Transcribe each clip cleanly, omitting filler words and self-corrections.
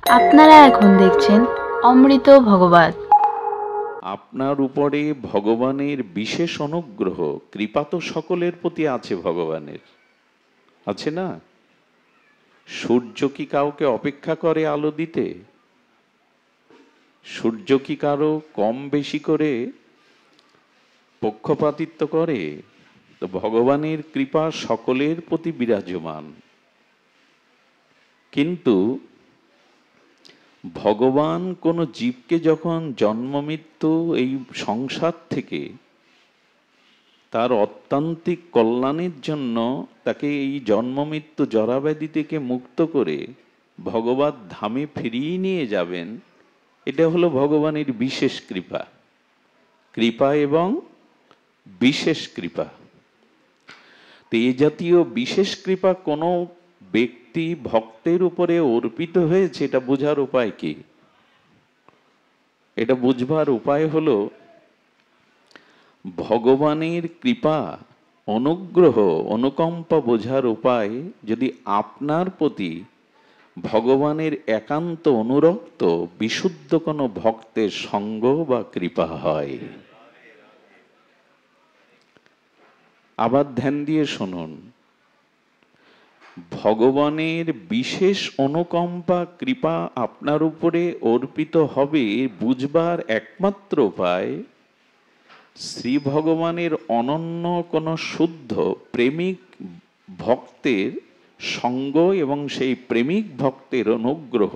আপনারা এখন দেখছেন অমৃত ভগবত। আপনার উপরে ভগবানের বিশেষ অনুগ্রহ, কৃপা তো সকলের প্রতি আছে ভগবানের, আছে না? সূর্য কি কাউকে অপেক্ষা করে আলো দিতে? সূর্য কি কারো কম বেশি করে পক্ষপাতিত্ব করে? তো ভগবানের কৃপা সকলের প্রতি বিরাজমান। কিন্তু ভগবান কোনো জীবকে যখন জন্ম মৃত্যু এই সংসার থেকে তার অত্যান্তিক কল্যাণের জন্য তাকে এই জন্ম মৃত্যু জরাব্যাধি থেকে মুক্ত করে ভগবত ধামে ফিরিয়ে নিয়ে যাবেন, এটা হলো ভগবানের বিশেষ কৃপা। কৃপা এবং বিশেষ কৃপা। তো এ জাতীয় বিশেষ কৃপা কোনো ব্যক্তি ভক্তের উপরে অর্পিত হয়েছে, এটা বোঝার উপায় কি? এটা বুঝবার উপায় হলো ভগবানের কৃপা, অনুগ্রহ, অনুকম্পা বোঝার উপায় যদি আপনার প্রতি ভগবানের একান্ত অনুরক্ত বিশুদ্ধ কোনো ভক্তের সঙ্গ বা কৃপা হয়। আবার ধ্যান দিয়ে শুনুন, ভগবানের বিশেষ অনুকম্পা কৃপা আপনার উপরে অর্পিত হবে বুঝবার একমাত্র উপায় শ্রী ভগবানের অনন্য কোন শুদ্ধ প্রেমিক ভক্তের সঙ্গ এবং সেই প্রেমিক ভক্তের অনুগ্রহ।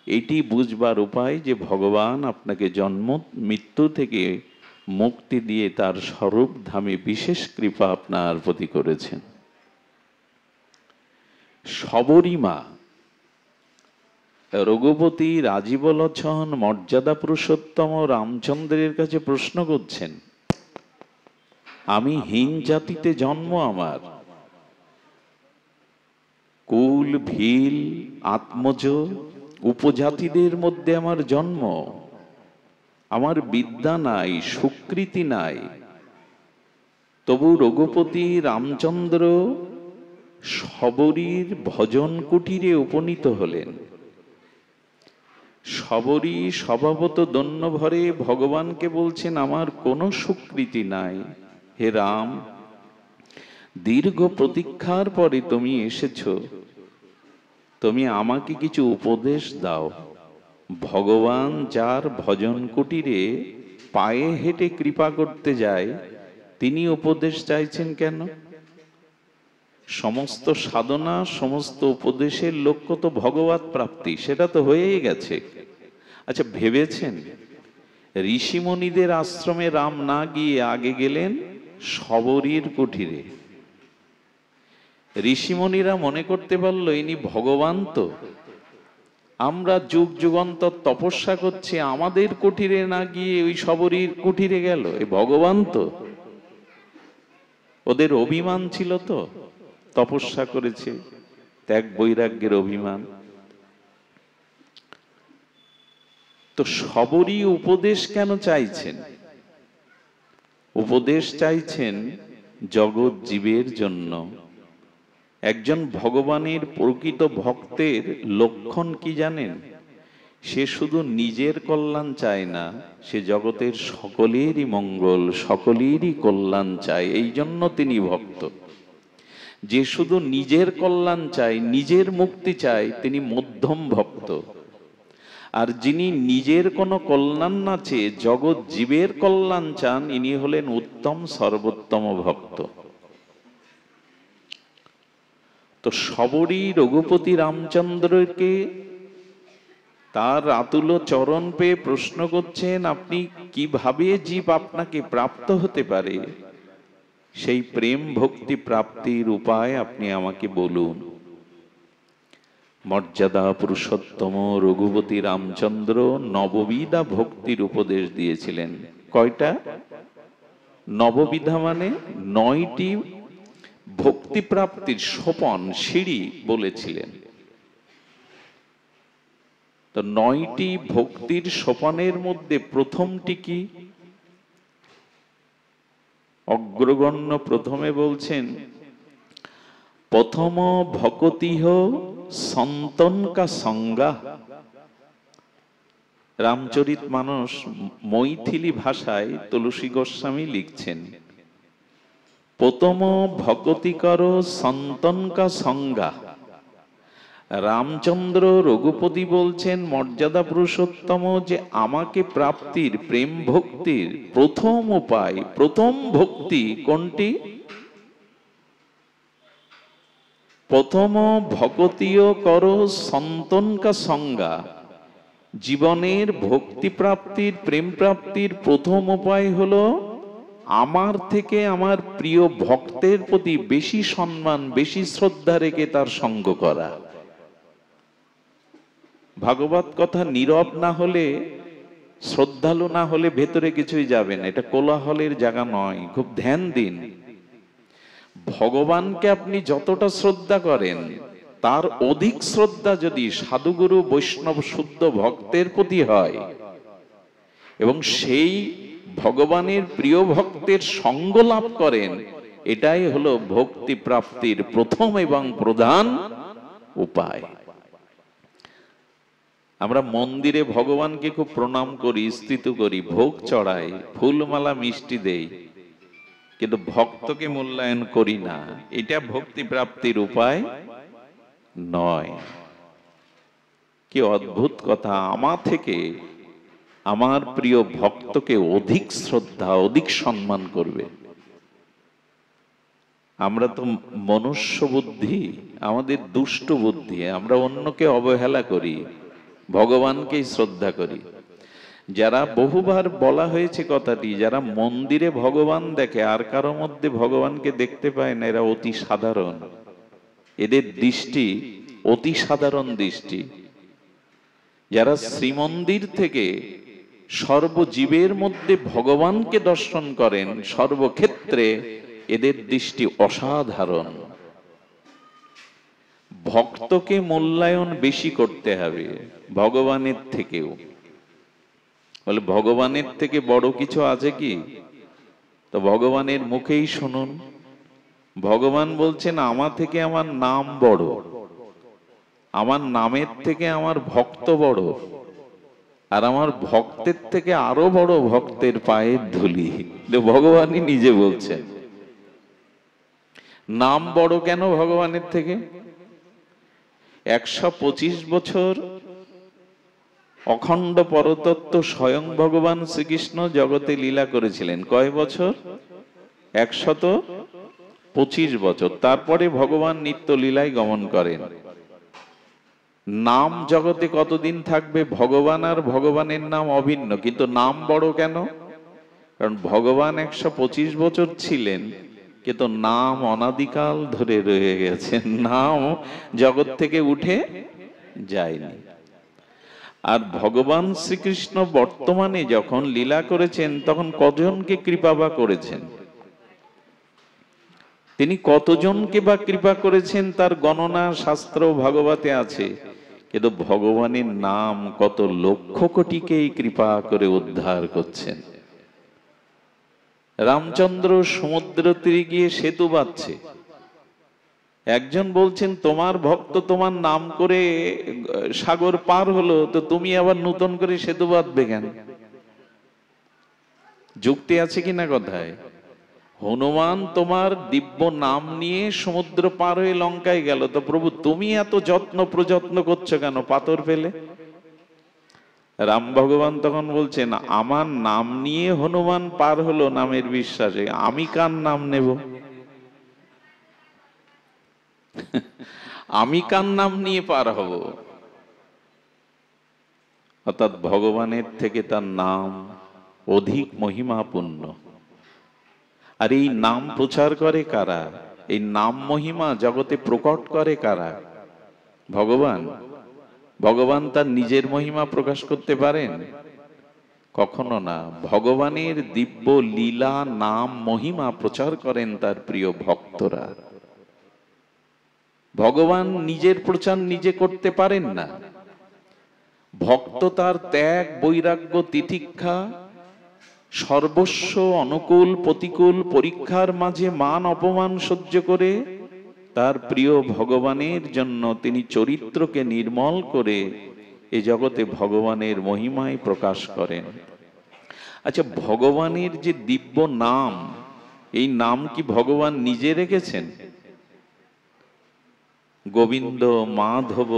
এটি বুঝবার উপায় যে ভগবান আপনাকে জন্ম মৃত্যু থেকে মুক্তি দিয়ে তার স্বরূপ ধামে বিশেষ কৃপা আপনার প্রতি করেছেন। সবরী মা রঘুপতি রাজীবলোচন মর্যাদা পুরুষোত্তম রামচন্দ্রের কাছে প্রশ্ন করছেন, আমি হীন জাতিতে জন্ম, আমার কুল ভিল আত্মজ উপজাতিদের মধ্যে আমার জন্ম, আমার বিদ্যা নাই, সুকৃতি নাই, তবু রঘুপতি রামচন্দ্র সবরীর ভজন কুটিরে উপনীত হলেন। সবরী স্বভাবত দন্য ভরে ভগবানকে বলছেন, আমার কোনো সুকৃতি নাই, হে রাম, দীর্ঘ প্রতীক্ষার পরে তুমি এসেছো, তুমি আমাকে কিছু উপদেশ দাও। ভগবান যার ভজন কুটিরে পায়ে হেঁটে কৃপা করতে যায়, তিনি উপদেশ চাইছেন কেন? সমস্ত সাধনা, সমস্ত উপদেশের লক্ষ্য তো ভগবত প্রাপ্তি, সেটা তো হয়েই গেছে। আচ্ছা, ভেবেছেন ঋষিমণিদের আশ্রমে রাম না গিয়ে আগে গেলেন সবরীর কুঠিরে? ঋষিমণিরা মনে করতে পারলো ইনি ভগবান, তো আমরা যুগ যুগান্তর তপস্যা করছি, আমাদের কুঠিরে না গিয়ে ওই সবরীর কুঠিরে গেল, এই ভগবান তো। ওদের অভিমান ছিল, তো তপস্যা করেছে, ত্যাগ বৈরাগ্যের অভিমান। তো সবরী উপদেশ কেন চাইছেন? উপদেশ চাইছেন জগৎ জীবের জন্য। একজন ভগবানের প্রকৃত ভক্তের লক্ষণ কি জানেন? সে শুধু নিজের কল্যাণ চায় না, সে জগতের সকলেরই মঙ্গল, সকলেরই কল্যাণ চায়, এই জন্য তিনি ভক্ত। যে শুধু নিজের কল্যাণ চায়, নিজের মুক্তি চায়, তিনি মধ্যম ভক্ত। আর যিনি নিজের কোনো কল্যাণ না চেয়ে জগৎ জীবের কল্যাণ চান, ইনি হলেন উত্তম সর্বোত্তম ভক্ত। তো সবরী রঘুপতি রামচন্দ্রকে তার আতুল চরণ পেয়ে প্রশ্ন করছেন, আপনি কিভাবে জীব আপনাকে প্রাপ্ত হতে পারে, সেই প্রেম ভক্তি প্রাপ্তির উপায় আপনি আমাকে বলুন। মর্যাদা পুরুষোত্তম রঘুপতি রামচন্দ্র নববিধা ভক্তির উপদেশ দিয়েছিলেন। কয়টা? নববিধা মানে 9টি ভক্তি প্রাপ্তির সোপান, সিঁড়ি বলেছিলেন। তো 9টি ভক্তির সোপানের মধ্যে প্রথমটি কি? অগ্রগণ্য প্রথমে বলছেন, প্রথম ভকতিহ সন্তন কা সঙ্গা। রামচরিতমানস মৈথিলি ভাষায় তুলসী গোস্বামী লিখছেন, প্রথম ভগতিকর সন্তনকা সংজ্ঞা। রামচন্দ্র রঘুপতি বলছেন মর্যাদা পুরুষোত্তম যে আমাকে প্রাপ্তির, প্রেম ভক্তির প্রথম উপায়, প্রথম ভক্তি কোনটি? প্রথম ভগতীয় কর সন্তনকা সংজ্ঞা। জীবনের ভক্তি প্রাপ্তির, প্রেম প্রাপ্তির প্রথম উপায় হলো আমার থেকে আমার প্রিয় ভক্তের প্রতি বেশি সম্মান, বেশি শ্রদ্ধা রেখে তার সঙ্গ করা। ভাগবত কথা নীরব না হলে, শ্রদ্ধালু না হলে ভেতরে কিছুই যাবে না। এটা কোলাহলের জায়গা নয়, খুব ধ্যান দিন। ভগবানকে আপনি যতটা শ্রদ্ধা করেন তার অধিক শ্রদ্ধা যদি সাধুগুরু বৈষ্ণব শুদ্ধ ভক্তের প্রতি হয় এবং সেই ভগবানের প্রিয় ভক্তের সঙ্গ লাভ করেন, এটাই হলো ভক্তি প্রাপ্তির প্রথম এবং প্রধান উপায়। আমরা মন্দিরে ভগবানকে খুব প্রণাম করি, স্তুতি করি, ভোগ চড়াই, ফুলমালা মিষ্টি দেই, কিন্তু ভক্তকে মূল্যায়ন করি না। এটা ভক্তি প্রাপ্তির উপায় নয়। কি অদ্ভুত কথা! আমার থেকে আমার প্রিয় ভক্তকে অধিক শ্রদ্ধা, অধিক সম্মান করবে। আমরা তো মনুষ্য বুদ্ধি, আমাদের দুষ্ট বুদ্ধি, আমরা অন্যকে অবহেলা করি, ভগবানকেই শ্রদ্ধা করি। যারা, বহুবার বলা হয়েছে কথাটি, যারা মন্দিরে ভগবান দেখে আর কারো মধ্যে ভগবানকে দেখতে পায় না, এরা অতি সাধারণ। এদের দৃষ্টি অতি সাধারণ দৃষ্টি। যারা শ্রীমন্দির থেকে সর্বজীবের মধ্যে ভগবানকে দর্শন করেন সর্বক্ষেত্রে, এদের দৃষ্টি অসাধারণ। ভক্তকে মূল্যায়ন বেশি করতে হবে ভগবানের থেকেও। বলে ভগবানের থেকে বড় কিছু আছে কি? তো ভগবানের মুখেই শুনুন। ভগবান বলছেন আমার থেকে আমার নাম বড়, আমার নামের থেকে আমার ভক্ত বড়, আর আমার ভক্তের থেকে আরো বড় ভক্তের পায়ের ধুলি। ভগবানই নিজে বলছেন। নাম বড় কেন ভগবানের থেকে? 125 বছর অখণ্ড পরতত্ত্ব স্বয়ং ভগবান শ্রীকৃষ্ণ জগতে লীলা করেছিলেন। কয় বছর? 125 বছর। তারপরে ভগবান নিত্য লীলায় গমন করেন। নাম জগতে কতদিন থাকবে? ভগবান আর ভগবানের নাম অভিন্ন, কিন্তু নাম বড় কেন? কারণ ভগবান 125 বছর ছিলেন, কিন্তু নাম অনাদিকাল ধরে রয়ে গেছে। নাম জগৎ থেকে উঠে যায়নি। আর ভগবান শ্রীকৃষ্ণ বর্তমানে যখন লীলা করেছেন তখন কজনকে কৃপা বা করেছেন? তিনি কতজনকে বা কৃপা করেছেন তার গণনা শাস্ত্র ভাগবতে আছে। কিন্তু ভগবানের নাম কত লক্ষ কোটিকেই কৃপা করে উদ্ধার করছেন। রামচন্দ্র সমুদ্র তীরে গিয়ে সেতু বাঁধছে। একজন বলছেন তোমার ভক্ত তোমার নাম করে সাগর পার হলো, তো তুমি আবার নতুন করে সেতু বাঁধবে কেন? যুক্তি আছে কিনা কথায়? হনুমান তোমার দিব্য নাম নিয়ে সমুদ্র পার হয়ে লঙ্কায় গেল, তো প্রভু তুমি এত যত্ন প্রযত্ন করছো কেন পাথর ফেলে? রাম ভগবান তখন বলছেন আমার নাম নিয়ে হনুমান পার হলো নামের বিশ্বাসে, আমি কার নাম নেব? আমি কার নাম নিয়ে পার হব? অর্থাৎ ভগবানের থেকে তার নাম অধিক মহিমাপূর্ণ। আর এই নাম প্রচার করে কারা? এই নাম মহিমা জগতে প্রকট করে কারা? ভগবান। ভগবান তার নিজের মহিমা প্রকাশ করতে পারেন? কখনো না। ভগবানের দিব্য লীলা নাম মহিমা প্রচার করেন তার প্রিয় ভক্তরা। ভগবান নিজের প্রচার নিজে করতে পারেন না। ভক্ত তার ত্যাগ, বৈরাগ্য, তিতিক্ষা, সর্বস্ব অনুকূল প্রতিকূল পরীক্ষার মাঝে মান অপমান সহ্য করে তার প্রিয় ভগবানের জন্য তিনি চরিত্রকে নির্মল করে এই জগতে ভগবানের মহিমায় প্রকাশ করেন। আচ্ছা, ভগবানের যে দিব্য নাম, এই নাম কি ভগবান নিজে রেখেছেন? গোবিন্দ, মাধব,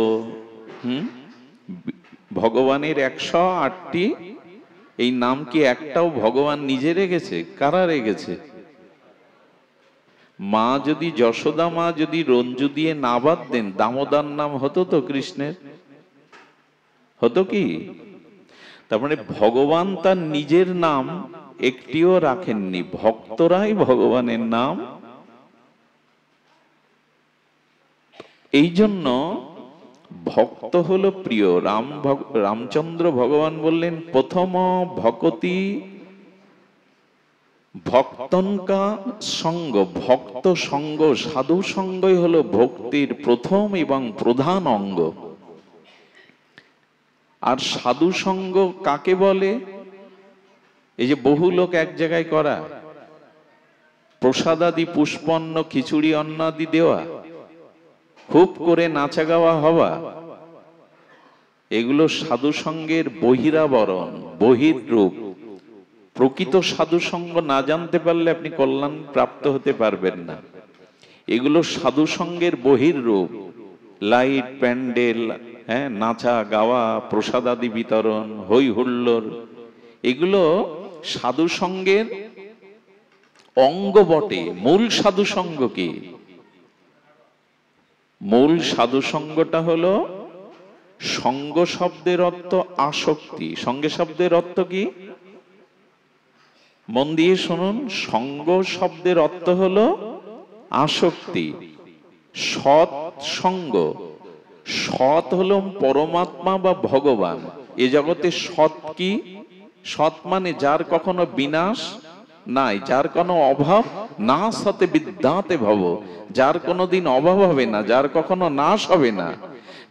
ভগবানের 108টি এই নাম কি একটাও ভগবান নিজে রেখেছে? কারা রেখেছে? মা যদি, যশোদা মা যদি রঞ্জু দিয়ে না বাদ দেন, দামোদর নাম হতো তো কৃষ্ণের? হতো কি? তার মানে ভগবান তার নিজের নাম একটিও রাখেননি, ভক্তরাই ভগবানের নাম। এই জন্য ভক্ত হলো প্রিয়। রামচন্দ্র ভগবান বললেন, প্রথম ভকতি ভক্তনকা সঙ্গ, ভক্ত সঙ্গ, সাধু সঙ্গই হলো ভক্তির প্রথম এবং প্রধান অঙ্গ। আর সাধু সঙ্গ কাকে বলে? এই যে বহু লোক এক জায়গায় করা, প্রসাদাদি পুষ্পন্ন খিচুড়ি অন্নাদি দেওয়া, খুব করে নাচা গাওয়া হওয়া, এগুলো সাধু সঙ্গের বহিরাবরণ, বহির্রূপ। প্রকৃত সাধু সঙ্গ না জানতে পারলে আপনি কল্যাণ প্রাপ্ত হতে পারবেন না। এগুলো সাধু সঙ্গের বহির্রূপ। লাইট, প্যান্ডেল, নাচা গাওয়া, প্রসাদাদি বিতরণ, হই হুল্লোড়, এগুলো সাধু সঙ্গের অঙ্গ বটে। মূল সাধু সঙ্গ কি? মূল সাধু সঙ্গটা হলো, সঙ্গ শব্দের অর্থ আসক্তি। সঙ্গে শব্দের অর্থ কি? মন দিয়ে শুনুন। সঙ্গ শব্দের অর্থ হলো আসক্তি। সৎ সঙ্গ, সৎ হলো পরমাত্মা বা ভগবান। এ জগতে সৎ কি? সৎ মানে যার কখনো বিনাশ নাই, যার কোনো অভাব না, সাথে বিদ্যাতে ভব, যার কোনোদিন অভাব হবে না, যার কখনো নাশ হবে না,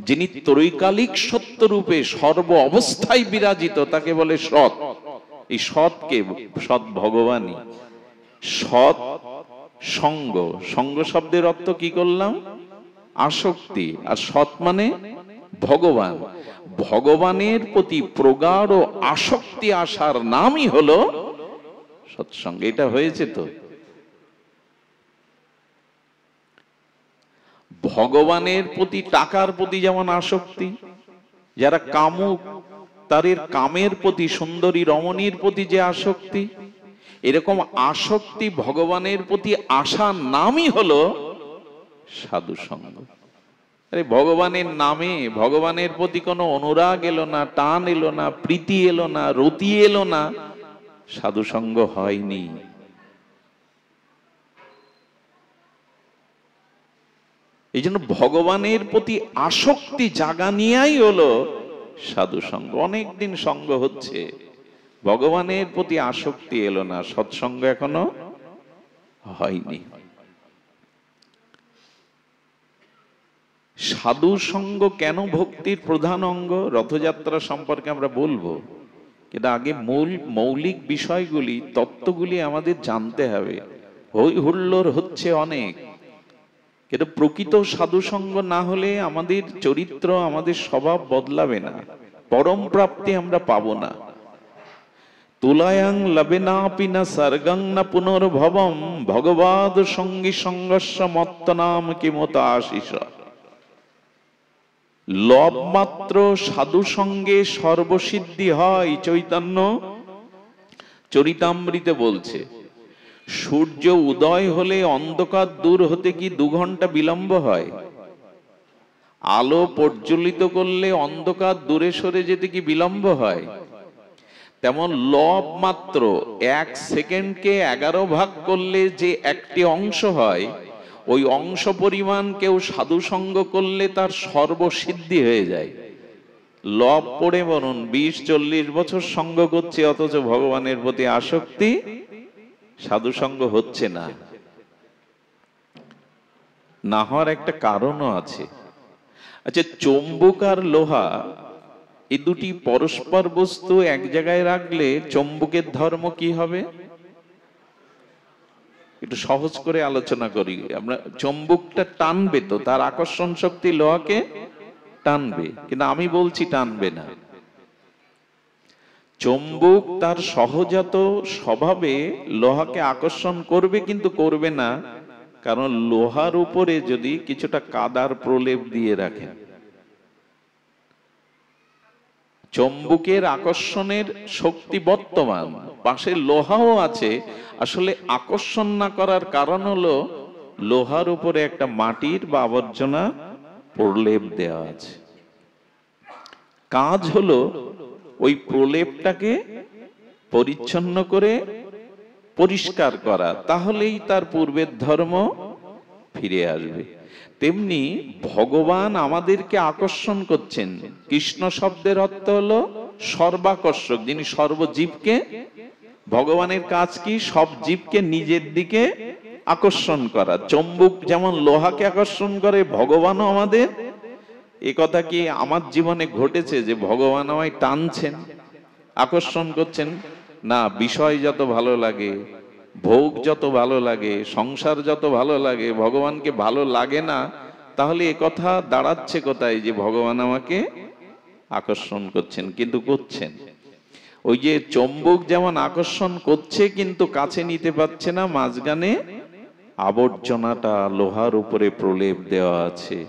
যিনি ত্রৈকালিক সত্য রূপে সর্ব অবস্থায় বিরাজিত, তাকে বলে সৎ। এই সৎকে, সৎ ভগবানই। সৎ সঙ্গ, সঙ্গ শব্দের অর্থ কি করলাম? আসক্তি। আর সৎ মানে ভগবান। ভগবানের প্রতি প্রগাঢ় আসক্তি আসার নামই হলো সৎসঙ্গ। এটা হয়েছে তো? ভগবানের প্রতি, টাকার প্রতি যেমন আসক্তি, যারা কামুক তাদের কামের প্রতি, সুন্দরী রমণীর প্রতি যে আসক্তি, এরকম আসক্তি ভগবানের প্রতি আসার নামই হলো সাধু সঙ্গ। আরে ভগবানের নামে, ভগবানের প্রতি কোনো অনুরাগ এলো না, টান এলো না, প্রীতি এলো না, রতি এলো না, সাধু সঙ্গ হয়নি। এই জন্য ভগবানের প্রতি আসক্তি জাগা নিয়েই হলো সাধু সঙ্গ। অনেকদিন সঙ্গ হচ্ছে, ভগবানের প্রতি আসক্তি এলো না, সৎসঙ্গ এখনো হয়নি। সাধু সঙ্গ কেন ভক্তির প্রধান অঙ্গ? রথযাত্রা সম্পর্কে আমরা বলবো, কিন্তু আগে মৌলিক বিষয়গুলি, তত্ত্বগুলি আমাদের জানতে হবে। হই হুল্লোড় হচ্ছে অনেক, কিন্তু প্রকৃত সাধু সঙ্গ না হলে আমাদের চরিত্র, আমাদের স্বভাব বদলাবে না, পরম প্রাপ্তি আমরা পাবো না। তুলায়াং লবেনাপি না সর্গং না পুনর্ভবম ভগবাদ সঙ্গী সঙ্গস্য মত্ত নাম কিমত আশিস। লব মাত্র সাধু সঙ্গে সর্বসিদ্ধি হয়, চৈতন্য চরিতামৃতে বলছে। সূর্য উদয় হলে অন্ধকার দূর হতে কি 2 ঘন্টা বিলম্ব হয়? আলো প্রজ্বলিত করলে অন্ধকার দূরে সরে যেতে কি বিলম্ব হয়? তেমন লব মাত্র 1 সেকেন্ডকে 11 ভাগ করলে যে একটি অংশ হয়, ওই অংশ পরিমাণ কেউ সাধু সঙ্গ করলে তার সর্বসিদ্ধি হয়ে যায়। লব পড়ে বলুন 20-40 বছর সঙ্গ করছে, অথচ ভগবানের প্রতি আসক্তি, সাধু সঙ্গ হচ্ছে না। না হওয়ার একটা কারণও আছে। আচ্ছা, চুম্বক আর লোহা, এই দুটি পরস্পর বস্তু এক জায়গায় রাখলে চুম্বকের ধর্ম কি হবে? একটু সহজ করে আলোচনা করি আমরা। চুম্বকটা টানবে তো, তার আকর্ষণ শক্তি লোহাকে টানবে, কিন্তু আমি বলছি টানবে না। চুম্বক তার সহজাত স্বভাবে লোহাকে আকর্ষণ করবে, কিন্তু করবে না, কারণ লোহার উপরে যদি কিছুটা কাদার প্রলেপ দিয়ে রাখেন, চুম্বকের আকর্ষণের শক্তি বর্তমান, পাশে লোহাও আছে, আসলে আকর্ষণ না করার কারণ হলো লোহার উপরে একটা মাটির বা আবর্জনা প্রলেপ দেওয়া আছে। কাজ হলো ওই প্রলেপটাকে পরিচ্ছন্ন করে পরিষ্কার করা, তাহলেই তার পূর্বের ধর্ম ফিরে আসবে। তেমনি ভগবান আমাদেরকে আকর্ষণ করছেন। কৃষ্ণ শব্দের অর্থ হলো সর্বাকর্ষক, যিনি সর্বজীবকে, ভগবানের কাজ কি? সব জীবকে নিজের দিকে আকর্ষণ করা। চুম্বক যেমন লোহাকে আকর্ষণ করে, ভগবানও আমাদের। এ কথা কি আমার জীবনে ঘটেছে যে ভগবান আমায় টানছেন, আকর্ষণ করছেন? না, বিষয় যত ভালো লাগে, ভোগ যত ভালো লাগে, সংসার যত ভালো লাগে, ভগবানকে ভালো লাগে না, তাহলে এ কথা দাঁড়াচ্ছে কোথায়? যে ভগবান আমাকে আকর্ষণ করছেন, কিন্তু করছেন। ওই যে চুম্বক যেমন আকর্ষণ করছে কিন্তু কাছে নিতে পারছে না, মাঝখানে আবর্জনাটা লোহার উপরে প্রলেপ দেওয়া আছে।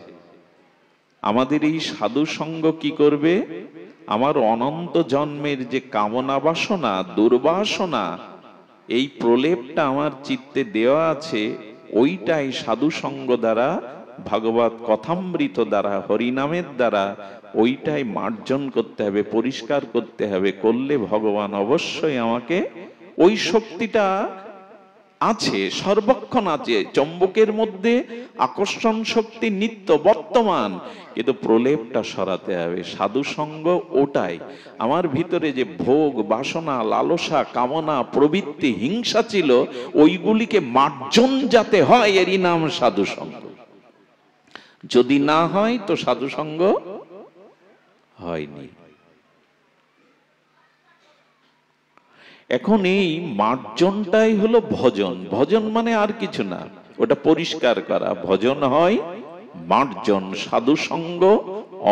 আমাদের এই সাধু সঙ্গ কি করবে? আমার অনন্ত জন্মের যে কামনা বাসনা, দুর্বাসনা, এই প্রলেপটা আমার চিত্তে দেওয়া আছে, ওইটাই সাধু সঙ্গ দ্বারা, ভাগবত কথামৃত দ্বারা, হরিনামের দ্বারা ওইটাই মার্জন করতে হবে, পরিষ্কার করতে হবে। করলে ভগবান অবশ্যই আমাকে, ওই শক্তিটা আছে, সর্বক্ষণ আছে। চুম্বকের মধ্যে আকর্ষণ শক্তি নিত্য বর্তমান, কিন্তু প্রলেপটা সরাতে হবে। সাধু সঙ্গ ওটাই। আমার ভিতরে যে ভোগ বাসনা, লালসা, কামনা, প্রবৃত্তি, হিংসা ছিল, ওইগুলিকে মার্জন যাতে হয়, এরই নাম সাধু সঙ্গ। যদি না হয় তো সাধু সঙ্গ হয়নি। এখন এই মার্জনটাই হলো ভজন। ভজন মানে আর কিছু না, ওটা পরিষ্কার করা। ভজন হয় মার্জন, সাধু সঙ্গ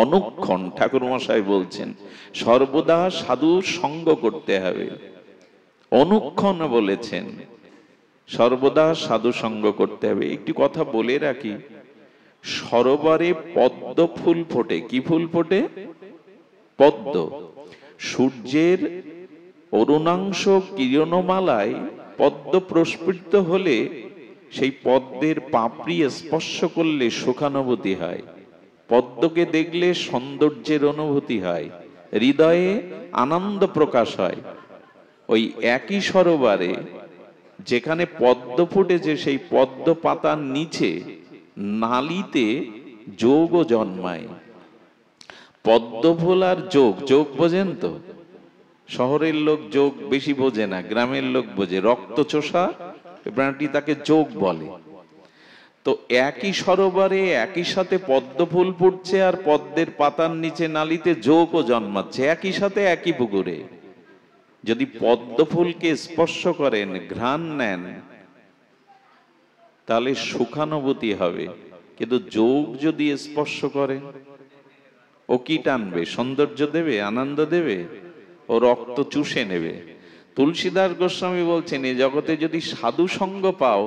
অনুক্ষণ। ঠাকুর মশাই বলছেন সর্বদা সাধু সঙ্গ করতে হবে। অনুক্ষণ বলেছেন, সর্বদা সাধু সঙ্গ করতে হবে। একটি কথা বলে রাখি, সরোবরে পদ্ম ফুল ফোটে। কি ফুল ফোটে? পদ্ম। সূর্যের অরুণাংশ কিরণমালায় পদ্ম প্রস্ফুটিত হলে সেই পদ্মের পাপড়ি স্পর্শ করলে সুখানুভূতি হয়, পদ্মকে দেখলে সৌন্দর্যের অনুভূতি হয়, হৃদয়ে আনন্দ প্রকাশ হয়। ওই একই সরোবরে যেখানে পদ্ম ফুটেছে, সেই পদ্ম পাতার নিচে নালিতে যোগও জন্মায়। পদ্ম ফুল আর যোগ, যোগ বোঝেন তো? শহরের লোক যোগ বেশি বোঝে না, গ্রামের লোক বোঝে। রক্ত চোষা প্রাণীটি, তাকে যোগ বলে। তো একই সরোবরে একই সাথে পদ্ম ফুল ফুটছে, আর পদ্মের পাতার নিচে নালিতে যোগও জন্মাচ্ছে, একই সাথে একই পুকুরে। যদি পদ্ম ফুলকে স্পর্শ করেন, ঘ্রাণ নেন, তাহলে সুখানুভূতি হবে। কিন্তু যোগ যদি স্পর্শ করেন, ও কি টানবে? সৌন্দর্য দেবে, আনন্দ দেবে? ও রক্ত চুষে নেবে। তুলসীদাস গোস্বামী বলছেন, এই জগতে যদি সাধু সঙ্গ পাও,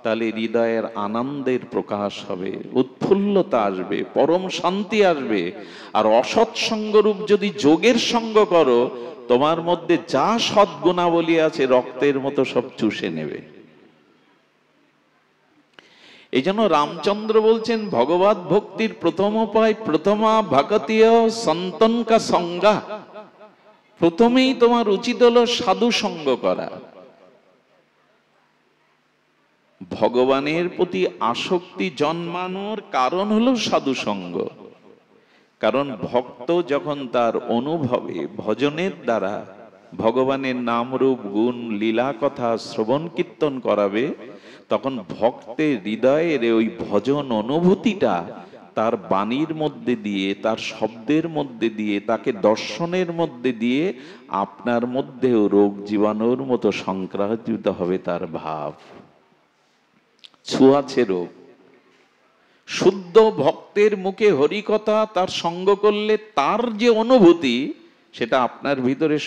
তাহলে হৃদয়ের আনন্দের প্রকাশ হবে, উৎফুল্লতা আসবে, পরম শান্তি আসবে। আর অসৎসঙ্গ রূপ যদি যোগের সঙ্গ করো, তোমার মধ্যে যা সদ্গুণাবলী আছে রক্তের মতো সব চুষে নেবে। এই জন্য রামচন্দ্র বলছেন, ভগবত ভক্তির প্রথম উপায় প্রথমা ভগতীয় সন্তন কা সঙ্গা। প্রথমেই তোমার উচিত হলো সাধু সঙ্গ করা। ভগবানের প্রতি আসক্তি জন্মানোর কারণ হলো সাধু সঙ্গ। কারণ ভক্ত যখন তার অনুভবে ভজনের দ্বারা ভগবানের নাম রূপ গুণ লীলা কথা শ্রবণ কীর্তন করাবে, তখন ভক্তের হৃদয়ের ওই ভজন অনুভূতিটা তার বাণীর মধ্যে দিয়ে, তার শব্দের মধ্যে দিয়ে, তাকে দর্শনের মধ্যে দিয়ে আপনার মধ্যেও রোগ জীবাণুর মতো সংক্রামিত হবে তার ভাব। ছুঁয়াছে রোগ, শুদ্ধ ভক্তের মুখে হরিকথা তার সঙ্গ করলে তার যে অনুভূতি, সেটা আপনার ভিতরে